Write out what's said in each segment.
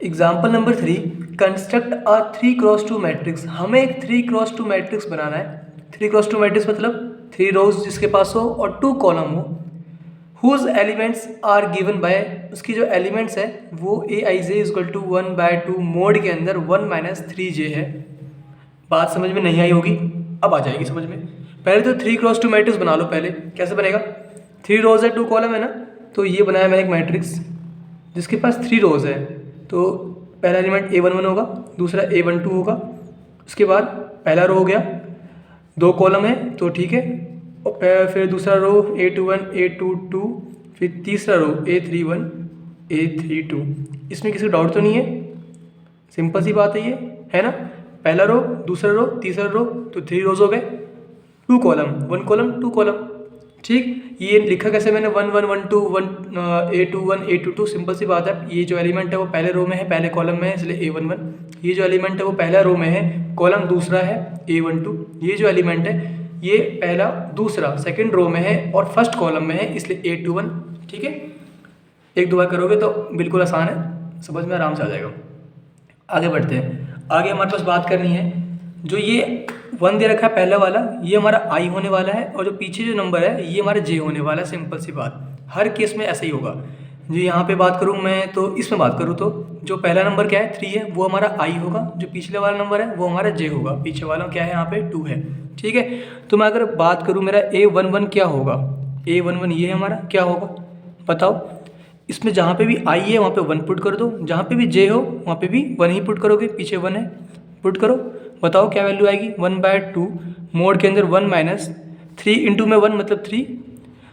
Example number 3, construct a 3x2 matrix. हमें एक 3x2 matrix बनाना है। 3x2 मैट्रिक्स मतलब 3 रोज जिसके पास हो और 2 कॉलम हो, whose elements are given by, उसकी जो एलिमेंट्स है वो A I J is equal to 1/2 mod के अंदर 1 - 3j है। बात समझ में नहीं आई होगी, अब आ जाएगी समझ में। पहले तो 3x2 मैट्रिक्स बना लो। पहले कैसे बनेगा, 3 रोज है 2 कॉलम है ना, तो ये बनाया मैंने एक मैट्रिक्स जिसके पास 3 रोज है। तो पहला एलिमेंट A11 होगा, दूसरा A12 होगा, उसके बाद पहला रो हो गया, 2 कॉलम है तो ठीक है, और फिर दूसरा रो A21 A22, फिर तीसरा रो A31 A32। इसमें किसी डाउट तो नहीं है, सिंपल सी बात है ये, है ना। पहला रो, दूसरा रो, तीसरा रो, तो 3 रोज हो गए, 2 कॉलम, 1 कॉलम 2 कॉलम, ठीक। ये लिखा कैसे मैंने 1 1 1 2 1 A21 A22, सिंपल सी बात है। ये जो एलिमेंट है वो पहले रो में है, पहले कॉलम में है, इसलिए A11। ये जो एलिमेंट है वो पहला रो में है, कॉलम दूसरा है A12। ये जो एलिमेंट है ये पहला दूसरा सेकंड रो में है और फर्स्ट कॉलम में है, इसलिए A21, ठीक है। एक दो बार करोगे तो बिल्कुल आसान है, समझ में आराम से आ जाएगा। आगे बढ़ते हैं। आगे हमारे पास बात करनी है, जो ये 1 दे रखा है पहला वाला, ये हमारा I होने वाला है, और जो पीछे जो नंबर है ये हमारा J होने वाला है। सिंपल सी बात, हर केस में ऐसा ही होगा। जो यहाँ पे बात करूँ मैं, तो इसमें बात करूँ तो जो पहला नंबर क्या है 3 है, वो हमारा I होगा। जो पिछले वाला नंबर है वो हमारा J होगा। पीछे वाला क्या है यहाँ पे 2 है, ठीक है। तो मैं अगर बात करूँ मेरा A11 क्या होगा, A11 ये हमारा क्या होगा बताओ। इसमें जहाँ पे भी I है वहाँ पे 1 पुट कर दो, जहाँ पे भी J हो वहाँ पे भी 1 ही पुट करोगे, पीछे 1 है, पुट करो, बताओ क्या वैल्यू आएगी। 1/2 मोड के अंदर 1 - 3 इंटू में 1 मतलब 3,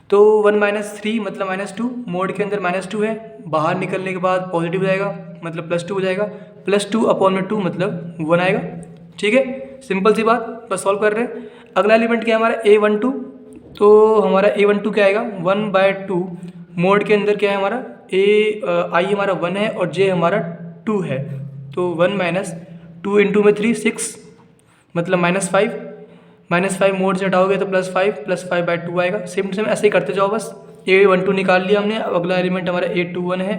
तो 1 - 3 मतलब -2, मोड के अंदर -2 है, बाहर निकलने के बाद पॉजिटिव हो जाएगा मतलब +2 हो जाएगा, +2 अपॉन में 2 मतलब 1 आएगा, ठीक है। सिंपल सी बात, बस सॉल्व कर रहे हैं। अगला एलिमेंट क्या है हमारा A12, तो हमारा A12 क्या आएगा 1/2 मोड के अंदर क्या है हमारा I हमारा 1 है और J हमारा 2 है, तो 1 - 2 इंटू में 3 6 मतलब -5 मोड से हटाओगे तो +5 आएगा। सेम टू सेम ऐसे ही करते जाओ बस। A12 निकाल लिया हमने। अब अगला एलिमेंट हमारा A21 है,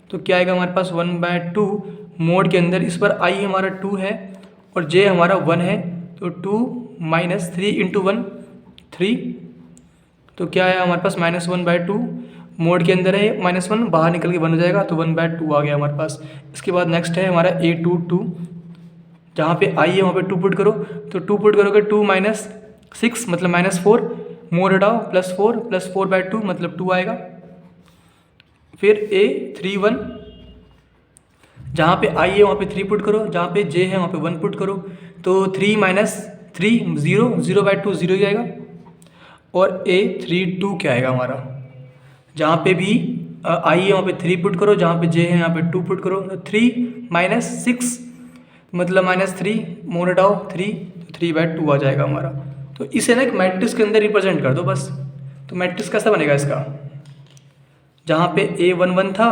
तो क्या आएगा हमारे पास 1/2 मोड के अंदर, इस पर I हमारा 2 है और J हमारा 1 है, तो 2 - 3 इंटू 1 3, तो क्या है हमारे पास -1/2 मोड के अंदर है, -1 बाहर निकल के 1 हो जाएगा, तो 1/2 आ गया हमारे पास। इसके बाद नेक्स्ट है हमारा A22, जहाँ पे I है वहाँ पे 2 पुट करो, तो 2 पुट करोगे 2 - 6 मतलब -4, मोड हटाओ +4 +4/2 मतलब 2 आएगा। फिर A31, जहाँ पे I है वहाँ पे 3 पुट करो, जहाँ पे J है वहाँ पे 1 पुट करो, तो 3 - 3 0 0/2 0 ही आएगा। और A32 क्या आएगा हमारा, जहाँ पे भी I है वहाँ पे 3 पुट करो, जहाँ पे J है यहाँ पे 2 पुट करो, तो 3 - 6 मतलब -3, मोड हटाओ 3, तो 3/2 आ जाएगा हमारा। तो इसे ना एक मैट्रिक्स के अंदर रिप्रेजेंट कर दो बस। तो मैट्रिक्स कैसा बनेगा इसका, जहाँ पे A11 था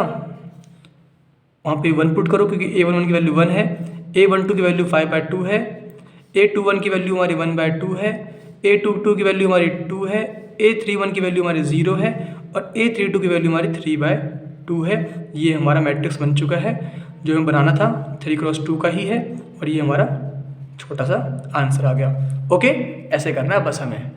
वहाँ पे 1 पुट करो क्योंकि A11 की वैल्यू 1 है, A12 की वैल्यू 5/2 है, A21 की वैल्यू हमारी 1/2 है, A22 की वैल्यू हमारी 2 है, A31 की वैल्यू हमारी 0 है और A32 की वैल्यू हमारी 3/2 है। ये हमारा मैट्रिक्स बन चुका है, जो हमें बनाना था 3x2 का ही है, और ये हमारा छोटा सा आंसर आ गया। ओके, ऐसे करना है बस हमें।